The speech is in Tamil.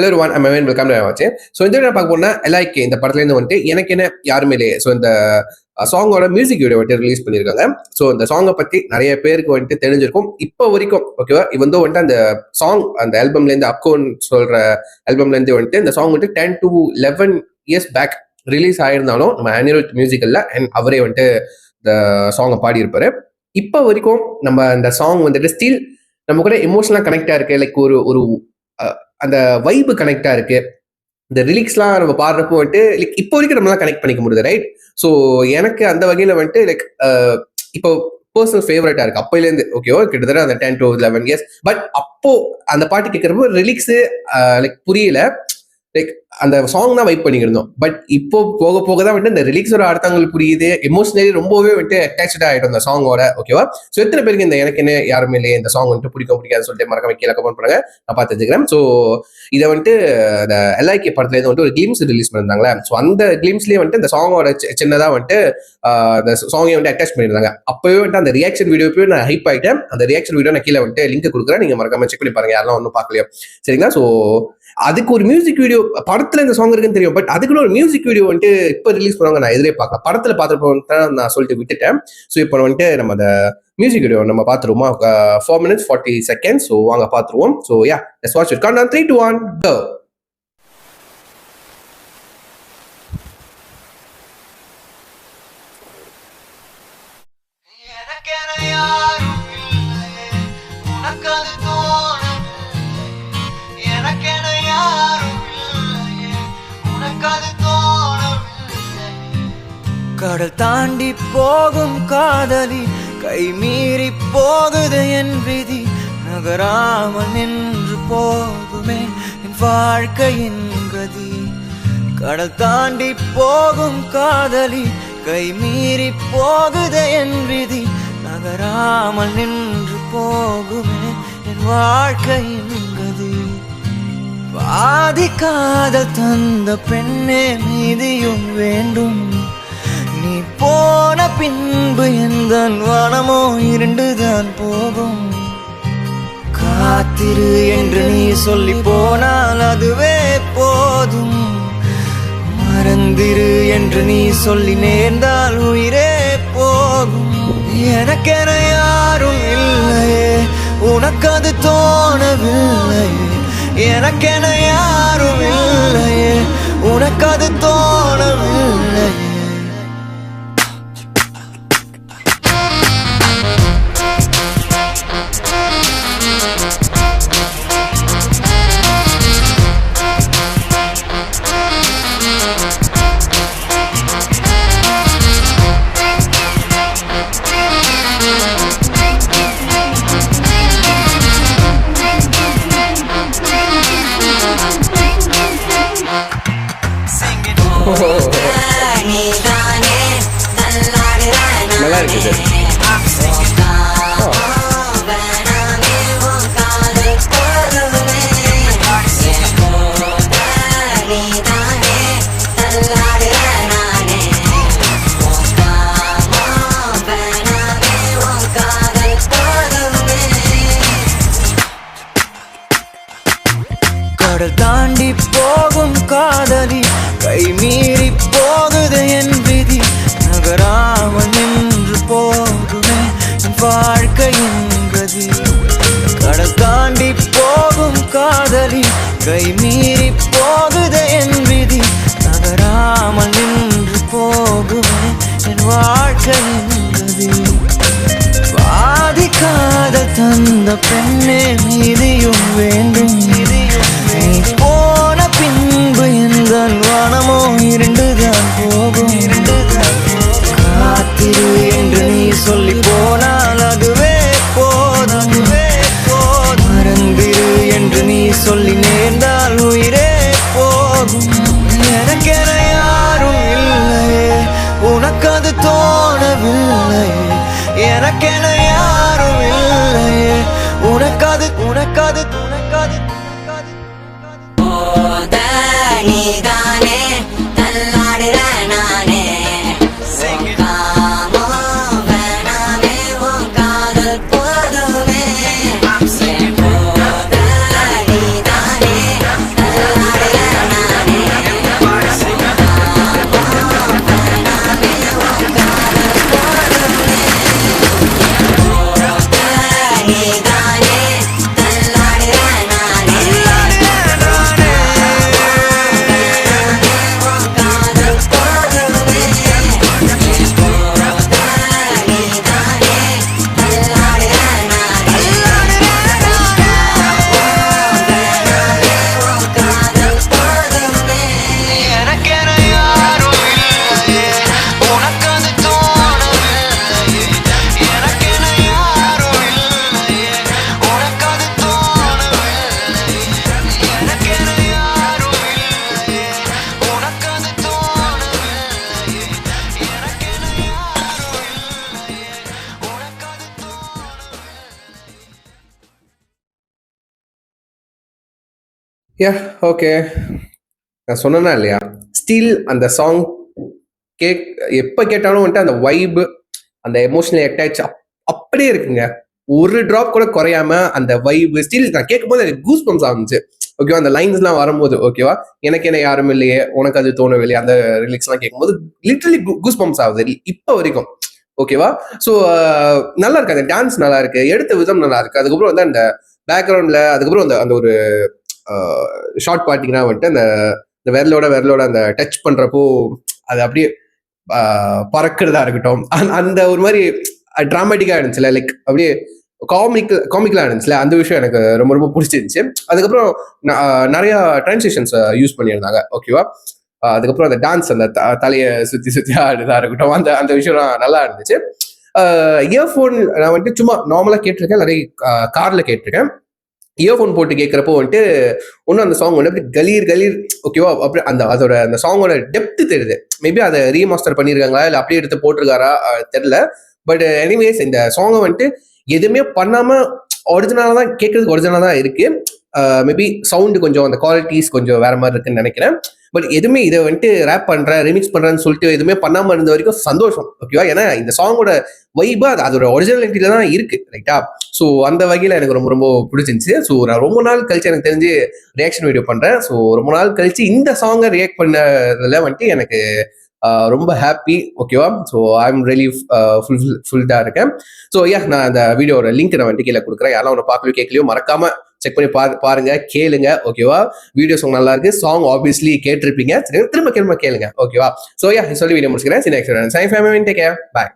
ஹலோ ஒன் ஐம் வெல்கம் ஆச்சு. ஸோ இந்த நான் பார்க்க போனால் எல்ஐகே இந்த படத்துலேருந்து வந்துட்டு எனக்கு என்ன யாருமே இல்லையே. ஸோ இந்த சாங்கோட மியூசிக் வீடியோ வந்துட்டு ரிலீஸ் பண்ணியிருக்காங்க. ஸோ இந்த சாங்கை பற்றி நிறைய பேருக்கு வந்துட்டு தெரிஞ்சிருக்கும் இப்போ வரைக்கும். ஓகேவா, இவன் வந்துட்டு அந்த சாங் அந்த ஆல்பம்லேருந்து அப்கோன் சொல்கிற ஆல்பம்லேருந்து வந்துட்டு இந்த சாங் வந்துட்டு 10 to 11 years பேக் ரிலீஸ் ஆயிருந்தாலும் நம்ம அனிருத் மியூசிக்கல்ல அண்ட் அவரே வந்துட்டு இந்த சாங்கை பாடியிருப்பாரு. இப்போ வரைக்கும் நம்ம அந்த சாங் வந்துட்டு ஸ்டில் நம்ம கூட எமோஷனலாக கனெக்டாக இருக்கு. லைக் ஒரு அந்த வைப்பு கனெக்டாக இருக்கு. இந்த லிரிக்ஸ்லாம் நம்ம பாடுறப்போ வந்துட்டு லைக் இப்போ வரைக்கும் நம்மளாம் கனெக்ட் பண்ணிக்க முடியுது, ரைட்? ஸோ எனக்கு அந்த வகையில் வந்துட்டு லைக் இப்போ பர்சனல் ஃபேவரட்டாக இருக்கு அப்போலேருந்து. ஓகேவா, கிட்டத்தட்ட அந்த 10 to 11 years. பட் அப்போ அந்த பாட்டு கேட்குறப்போ லிரிக்ஸு லைக் புரியல, லைக் அந்த சாங் தான் வைப் பண்ணிக்கிருந்தோம். பட் இப்போ போக போக தான் வந்துட்டு இந்த ரிலீக்ஸோட அர்த்தங்கள் புரியுது, எமோஷனலி ரொம்பவே வந்துட்டு அட்டாச்சா ஆகிடும் அந்த சாங்கோட. ஓகேவா, ஸோ எத்தனை பேருக்கு இந்த எனக்கு என்ன யாருமே இல்லையே இந்த சாங் வந்துட்டு பிடிக்காதுன்னு சொல்லிட்டு மறக்காம கீழே கமெண்ட் பண்ணுங்க, நான் பார்த்து தெரிஞ்சுக்கிறேன். ஸோ இதை வந்துட்டு இந்த எல்ஐகே படத்துலேருந்து வந்துட்டு ஒரு கிளிம்ஸ் ரிலீஸ் பண்ணியிருந்தாங்களே. ஸோ அந்த கிளிம்ஸ்லேயே வந்துட்டு இந்த சாங்கோட சின்னதாக வந்துட்டு அந்த சாங்கை வந்துட்டு அட்டாச் பண்ணியிருந்தாங்க. அப்போவே வந்துட்டு அந்த ரியாக்ஷன் வீடியோ போய் நான் ஹைப் ஆகிட்டேன். அந்த ரியாக்ஷன் வீடியோ நான் கீழே வந்துட்டு லிங்க் கொடுக்குறேன், நீங்கள் மறக்காம செக் பண்ணி பாருங்க யாரெல்லாம் ஒன்றும் பார்க்கலையோ. சரிங்களா? ஸோ அதுக்கு ஒரு மியூசிக் வீடியோ படத்துல இந்த சாங் இருக்குன்னு தெரியும், பட் அதுக்குன்னு ஒரு மியூசிக் வீடியோ வந்துட்டு இப்போ ரிலீஸ் பண்ணுவாங்க நான் எதிரே பார்க்கலாம். படத்துல பார்த்துருப்போம் நான் சொல்லிட்டு விட்டுட்டேன். ஸோ இப்போ வந்துட்டு நம்ம அந்த மியூசிக் வீடியோ நம்ம பார்த்துருவோமா? 4 minutes 40 seconds. ஸோ வாங்க பார்த்துருவோம். So yeah, let's watch it. Count down 3 to 1 go. கடல் தாண்டி போகும் காதலி கை மீறி போகுது என் விதி, நகராமல் நின்று போகுமே என் வாழ்க்கையின் கதி. கடல் தாண்டி போகும் காதலி கை மீறி போகுது என் விதி, நகராமல் நின்று போகுமே என் வாழ்க்கையின் கதி. பாதி காதல் தந்த பெண்ணே மீதியும் வேண்டும், நீ போன பின்பு எந்த வனமோ இருண்டுதான் போகும். காத்திரு என்று நீ சொல்லி போனால் அதுவே போதும், மறந்திரு என்று நீ சொல்லி நேர்ந்தால் உயிரே போகும். எனக்கென யாரும் இல்லையே, உனக்கு அது தோணவில்லையே. எனக்கென யாரும் இல்லையே, உனக்கு அது தோணவில்லையே. நல்லா இருக்குது. கடல் தாண்டி போகும் காதலி கை மீறி போகுது என் விதி, நகராமல் நின்று போகுமே என் வாழ்க்கையின் கதி. கடல் தாண்டி போகும் காதலி கை மீறி போகுது என் விதி, நகராமல் நின்று போகுமே என் வாழ்க்கையின் கதி. பாதி காதல் தந்த பெண்ணே மீதியும் வேண்டும், நீ போன பின்பு எந்த வனமோ இருண்டுதான் போகும். காத்திரு என்று நீ சொல்லி போனால் அதுவே போதும், மறந்திரு என்று நீ சொல்லி நேர்ந்தால் உயிரே போகும். எனக்கென யாரும் இல்லையே, உனக்கு அது தோணவில்லையே. எனக்கென யாரும் இல்லையே, உனக்கது உனக்கது உனக்கது நீதானே தள்ளாடுற நானே. வேணாமே உன் காதல் போதுமே, நீதானே யா ஓகே. நான் சொன்னேனா இல்லையா, ஸ்டில் அந்த சாங் கேக் எப்ப கேட்டாலும் வந்துட்டு அந்த வைப், அந்த எமோஷனல் அட்டாச் அப்படியே இருக்குங்க. ஒரு டிராப் கூட குறையாம அந்த வைப் ஸ்டில் நான் கேட்கும்போது எனக்கு கூஸ் பம்ப்ஸ் ஆகுச்சு. ஓகேவா, அந்த லைன்ஸ்லாம் வரும்போது ஓகேவா, எனக்கு என்ன யாரும் இல்லையே உனக்கு அது தோணவில்லையே, அந்த லிரிக்ஸ்லாம் கேட்கும்போது லிட்டரலி கூஸ் பம்ப்ஸ் ஆகுது இப்போ வரைக்கும். ஓகேவா. ஸோ நல்லா இருக்கு, அந்த டான்ஸ் நல்லா இருக்கு, எடுத்த விதம் நல்லா இருக்கு. அதுக்கப்புறம் வந்து அந்த பேக்ரவுண்ட்ல அதுக்கப்புறம் அந்த அந்த ஒரு ஷார்ட் பார்த்தீங்கன்னா வந்துட்டு அந்த இந்த விரலோட அந்த டச் பண்றப்போ அது அப்படியே பறக்கிறதா இருக்கட்டும், அந்த ஒரு மாதிரி டிராமேட்டிக்கா இருந்துச்சுல, லைக் அப்படியே காமிக்கலா இருந்துச்சுல, அந்த விஷயம் எனக்கு ரொம்ப ரொம்ப பிடிச்சிருந்துச்சு. அதுக்கப்புறம் நிறைய டிரான்சிஷன்ஸ் யூஸ் பண்ணியிருந்தாங்க. ஓகேவா. அதுக்கப்புறம் அந்த டான்ஸ், அந்த தலையை சுத்தி சுத்தி ஆடுதா இருக்கட்டும், அந்த அந்த விஷயம்லாம் நல்லா இருந்துச்சு. இயர்ஃபோன் நான் வந்துட்டு சும்மா நார்மலா கேட்டிருக்கேன், நிறைய கார்ல கேட்டிருக்கேன். இயர்ஃபோன் போட்டு கேட்கிறப்போ வந்துட்டு ஒன்றும் அந்த சாங் வந்து கலீர் கலீர் ஓகேவா, அப்படி அந்த அதோட அந்த சாங்கோட டெப்த் தெரியுது. மேபி அதை ரீமாஸ்டர் பண்ணியிருக்காங்களா இல்லை அப்படியே எடுத்து போட்டிருக்காரா தெரியல. பட் எனிவேஸ் இந்த சாங்கை வந்துட்டு எதுவுமே பண்ணாம ஒரிஜினலாக தான் கேட்கறதுக்கு ஒரிஜினலாக தான் இருக்கு. மேபி சவுண்டு கொஞ்சம் அந்த குவாலிட்டிஸ் கொஞ்சம் வேற மாதிரி இருக்குன்னு நினைக்கிறேன். பட் எதுவுமே இதை வந்துட்டு ரேப் பண்றேன் ரிமிக்ஸ் பண்றேன்னு சொல்லிட்டு எதுவுமே பண்ணாம இருந்த வரைக்கும் சந்தோஷம். ஓகேவா, ஏன்னா இந்த சாங்கோட வைபா அது அதோட ஒரிஜினாலிட்டியில தான் இருக்கு, ரைட்டா. ஸோ அந்த வகையில் எனக்கு ரொம்ப ரொம்ப பிடிச்சிருந்துச்சு. ஸோ நான் ரொம்ப நாள் கழிச்சு எனக்கு தெரிஞ்சு ரியாக்ஷன் வீடியோ பண்றேன். ஸோ ரொம்ப நாள் கழிச்சு இந்த சாங்கை ரியாக்ட் பண்ணதுல வந்துட்டு எனக்கு ரொம்ப ஹாப்பி. ஓகேவா. ஸோ ஐ எம் ரியலி ஃபுல்டா இருக்கேன். ஸோ நான் அந்த வீடியோட லிங்க் நான் வந்துட்டு கீழே கொடுக்குறேன். யாரும் ஒன்று பார்க்கலையோ கேட்கலையோ மறக்காம செக் பண்ணி பாருங்க, கேளுங்க. ஓகேவா, வீடியோ சாங் நல்லா இருக்கு, சாங் ஆப்வியஸ்லி கேட்டிருப்பீங்க, திரும்ப கேளுங்க. ஓகேவா. ஸோ சொல்லி வீடியோ முடிச்சுக்கிறேன். நெக்ஸ்ட் பாய்.